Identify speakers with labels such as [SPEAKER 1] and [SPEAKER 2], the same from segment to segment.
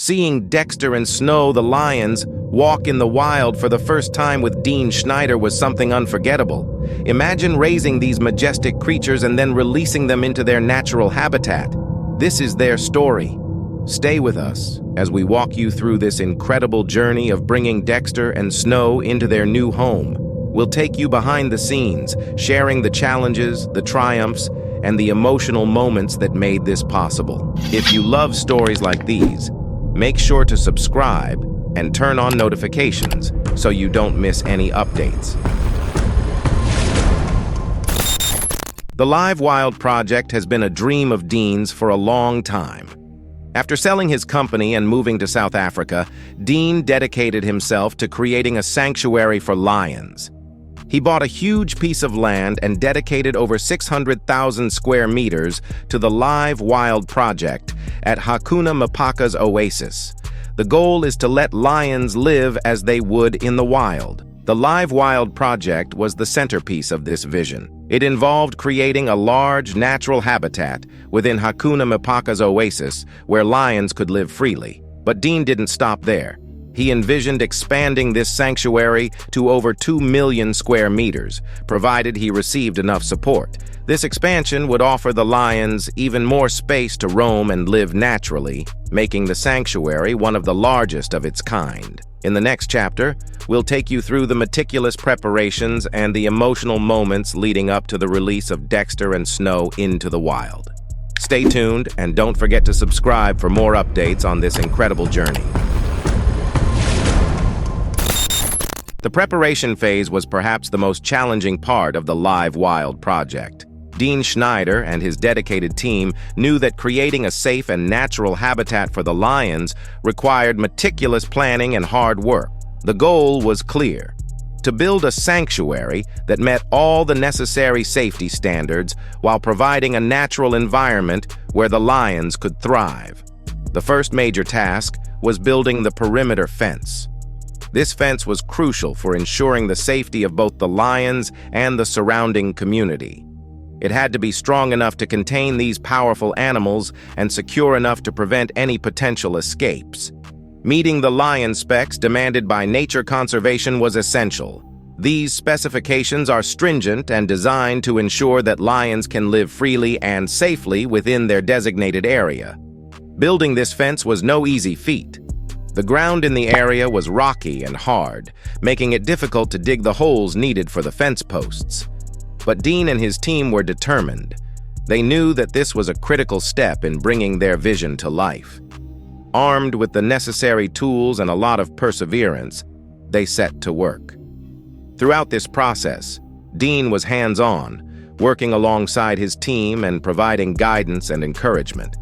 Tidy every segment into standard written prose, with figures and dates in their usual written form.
[SPEAKER 1] Seeing Dexter and Snow, the lions, walk in the wild for the first time with Dean Schneider was something unforgettable. Imagine raising these majestic creatures and then releasing them into their natural habitat. This is their story. Stay with us as we walk you through this incredible journey of bringing Dexter and Snow into their new home. We'll take you behind the scenes, sharing the challenges, the triumphs, and the emotional moments that made this possible. If you love stories like these, make sure to subscribe and turn on notifications so you don't miss any updates. The Live Wild project has been a dream of Dean's for a long time. After selling his company and moving to South Africa, Dean dedicated himself to creating a sanctuary for lions. He bought a huge piece of land and dedicated over 600,000 square meters to the Live Wild project at Hakuna Mipaka's Oasis. The goal is to let lions live as they would in the wild. The Live Wild project was the centerpiece of this vision. It involved creating a large natural habitat within Hakuna Mipaka's Oasis where lions could live freely. But Dean didn't stop there. He envisioned expanding this sanctuary to over 2 million square meters, provided he received enough support. This expansion would offer the lions even more space to roam and live naturally, making the sanctuary one of the largest of its kind. In the next chapter, we'll take you through the meticulous preparations and the emotional moments leading up to the release of Dexter and Snow into the wild. Stay tuned and don't forget to subscribe for more updates on this incredible journey. The preparation phase was perhaps the most challenging part of the Live Wild project. Dean Schneider and his dedicated team knew that creating a safe and natural habitat for the lions required meticulous planning and hard work. The goal was clear: to build a sanctuary that met all the necessary safety standards while providing a natural environment where the lions could thrive. The first major task was building the perimeter fence. This fence was crucial for ensuring the safety of both the lions and the surrounding community. It had to be strong enough to contain these powerful animals and secure enough to prevent any potential escapes. Meeting the lion specs demanded by nature conservation was essential. These specifications are stringent and designed to ensure that lions can live freely and safely within their designated area. Building this fence was no easy feat. The ground in the area was rocky and hard, making it difficult to dig the holes needed for the fence posts. But Dean and his team were determined. They knew that this was a critical step in bringing their vision to life. Armed with the necessary tools and a lot of perseverance, they set to work. Throughout this process, Dean was hands-on, working alongside his team and providing guidance and encouragement.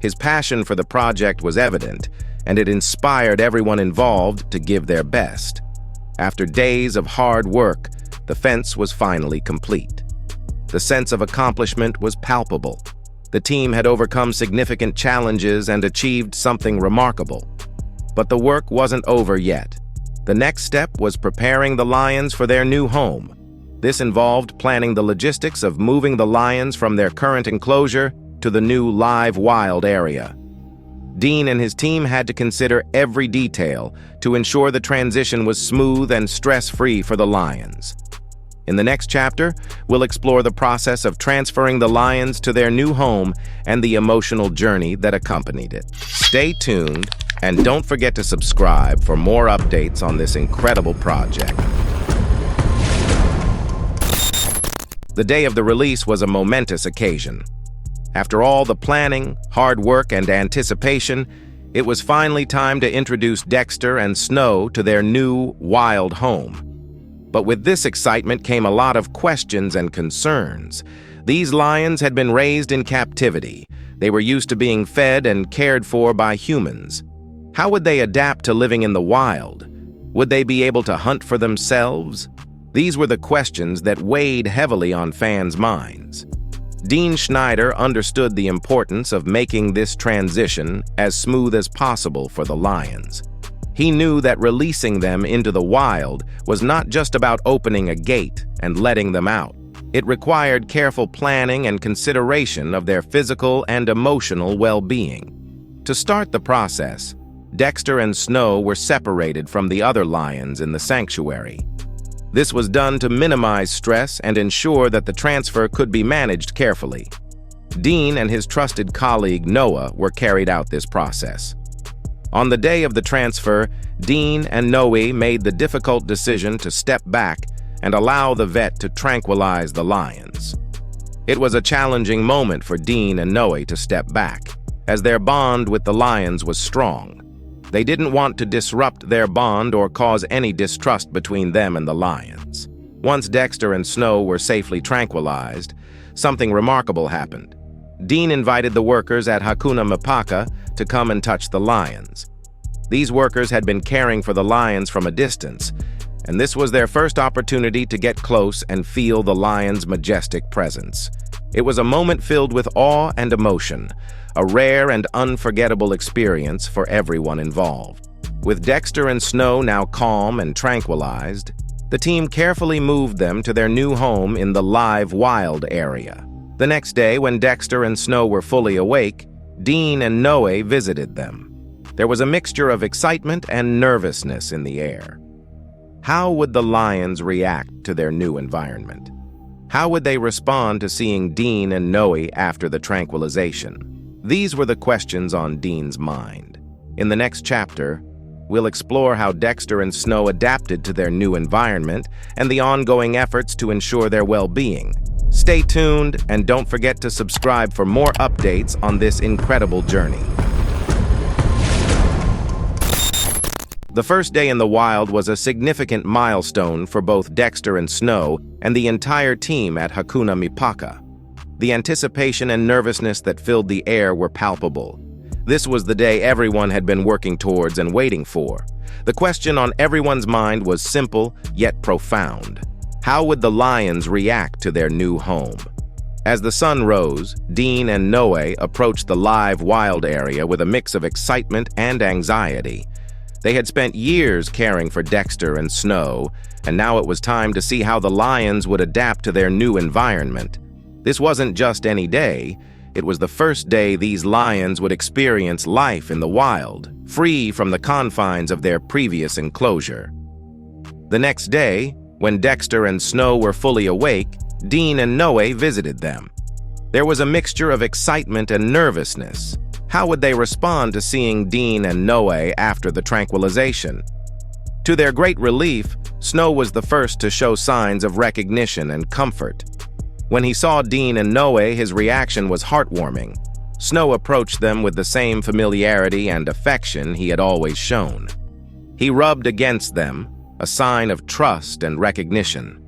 [SPEAKER 1] His passion for the project was evident, and it inspired everyone involved to give their best. After days of hard work, the fence was finally complete. The sense of accomplishment was palpable. The team had overcome significant challenges and achieved something remarkable. But the work wasn't over yet. The next step was preparing the lions for their new home. This involved planning the logistics of moving the lions from their current enclosure to the new Live Wild area. Dean and his team had to consider every detail to ensure the transition was smooth and stress-free for the lions. In the next chapter, we'll explore the process of transferring the lions to their new home and the emotional journey that accompanied it. Stay tuned and don't forget to subscribe for more updates on this incredible project. The day of the release was a momentous occasion. After all the planning, hard work, and anticipation, it was finally time to introduce Dexter and Snow to their new wild home. But with this excitement came a lot of questions and concerns. These lions had been raised in captivity. They were used to being fed and cared for by humans. How would they adapt to living in the wild? Would they be able to hunt for themselves? These were the questions that weighed heavily on fans' minds. Dean Schneider understood the importance of making this transition as smooth as possible for the lions. He knew that releasing them into the wild was not just about opening a gate and letting them out. It required careful planning and consideration of their physical and emotional well-being. To start the process, Dexter and Snow were separated from the other lions in the sanctuary. This was done to minimize stress and ensure that the transfer could be managed carefully. Dean and his trusted colleague Noah were carried out this process. On the day of the transfer, Dean and Noe made the difficult decision to step back and allow the vet to tranquilize the lions. It was a challenging moment for Dean and Noe to step back, as their bond with the lions was strong. They didn't want to disrupt their bond or cause any distrust between them and the lions. Once Dexter and Snow were safely tranquilized, something remarkable happened. Dean invited the workers at Hakuna Mipaka to come and touch the lions. These workers had been caring for the lions from a distance, and this was their first opportunity to get close and feel the lions' majestic presence. It was a moment filled with awe and emotion, a rare and unforgettable experience for everyone involved. With Dexter and Snow now calm and tranquilized, the team carefully moved them to their new home in the Live Wild area. The next day, when Dexter and Snow were fully awake, Dean and Noe visited them. There was a mixture of excitement and nervousness in the air. How would the lions react to their new environment? How would they respond to seeing Dean and Noe after the tranquilization? These were the questions on Dean's mind. In the next chapter, we'll explore how Dexter and Snow adapted to their new environment and the ongoing efforts to ensure their well-being. Stay tuned and don't forget to subscribe for more updates on this incredible journey. The first day in the wild was a significant milestone for both Dexter and Snow and the entire team at Hakuna Mipaka. The anticipation and nervousness that filled the air were palpable. This was the day everyone had been working towards and waiting for. The question on everyone's mind was simple yet profound. How would the lions react to their new home? As the sun rose, Dean and Noe approached the Live Wild area with a mix of excitement and anxiety. They had spent years caring for Dexter and Snow, and now it was time to see how the lions would adapt to their new environment. This wasn't just any day, it was the first day these lions would experience life in the wild, free from the confines of their previous enclosure. The next day, when Dexter and Snow were fully awake, Dean and Noe visited them. There was a mixture of excitement and nervousness. How would they respond to seeing Dean and Noe after the tranquilization? To their great relief, Snow was the first to show signs of recognition and comfort. When he saw Dean and Noe, his reaction was heartwarming. Snow approached them with the same familiarity and affection he had always shown. He rubbed against them, a sign of trust and recognition.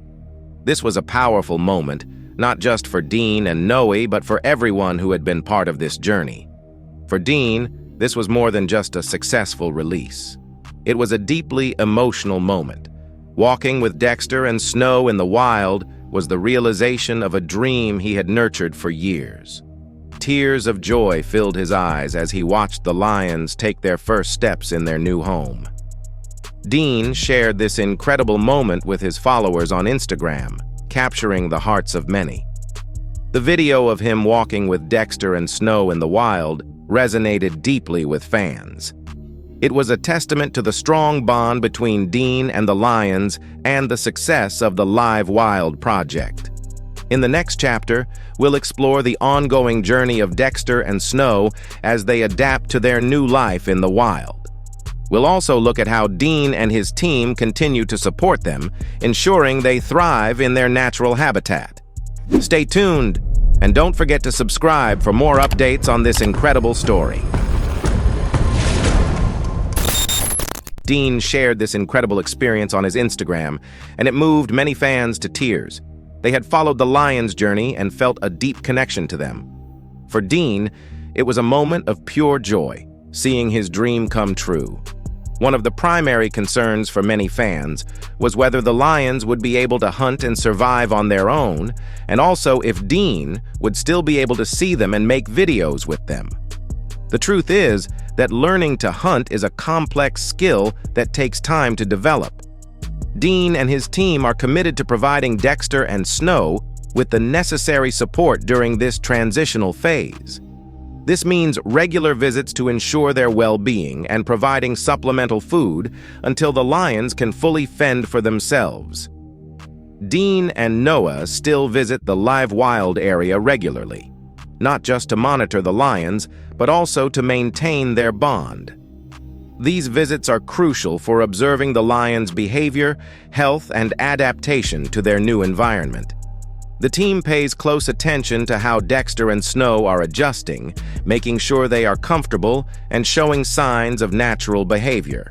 [SPEAKER 1] This was a powerful moment, not just for Dean and Noe, but for everyone who had been part of this journey. For Dean, this was more than just a successful release. It was a deeply emotional moment. Walking with Dexter and Snow in the wild was the realization of a dream he had nurtured for years. Tears of joy filled his eyes as he watched the lions take their first steps in their new home. Dean shared this incredible moment with his followers on Instagram, capturing the hearts of many. The video of him walking with Dexter and Snow in the wild resonated deeply with fans. It was a testament to the strong bond between Dean and the lions and the success of the Live Wild project. In the next chapter, we'll explore the ongoing journey of Dexter and Snow as they adapt to their new life in the wild. We'll also look at how Dean and his team continue to support them, ensuring they thrive in their natural habitat. Stay tuned, and don't forget to subscribe for more updates on this incredible story. Dean shared this incredible experience on his Instagram, and it moved many fans to tears. They had followed the lions' journey and felt a deep connection to them. For Dean, it was a moment of pure joy, seeing his dream come true. One of the primary concerns for many fans was whether the lions would be able to hunt and survive on their own, and also if Dean would still be able to see them and make videos with them. The truth is that learning to hunt is a complex skill that takes time to develop. Dean and his team are committed to providing Dexter and Snow with the necessary support during this transitional phase. This means regular visits to ensure their well-being and providing supplemental food until the lions can fully fend for themselves. Dean and Noah still visit the Live Wild area regularly, not just to monitor the lions, but also to maintain their bond. These visits are crucial for observing the lions' behavior, health, and adaptation to their new environment. The team pays close attention to how Dexter and Snow are adjusting, making sure they are comfortable and showing signs of natural behavior.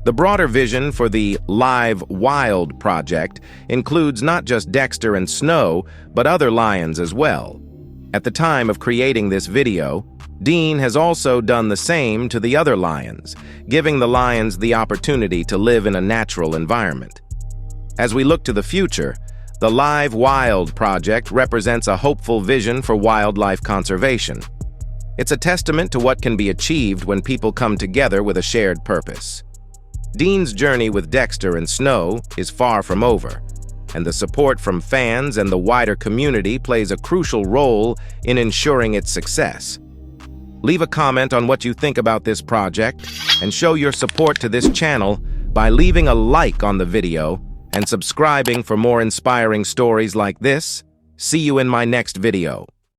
[SPEAKER 1] The broader vision for the Live Wild project includes not just Dexter and Snow, but other lions as well. At the time of creating this video, Dean has also done the same to the other lions, giving the lions the opportunity to live in a natural environment. As we look to the future, the Live Wild project represents a hopeful vision for wildlife conservation. It's a testament to what can be achieved when people come together with a shared purpose. Dean's journey with Dexter and Snow is far from over, and the support from fans and the wider community plays a crucial role in ensuring its success. Leave a comment on what you think about this project and show your support to this channel by leaving a like on the video and subscribing for more inspiring stories like this. See you in my next video.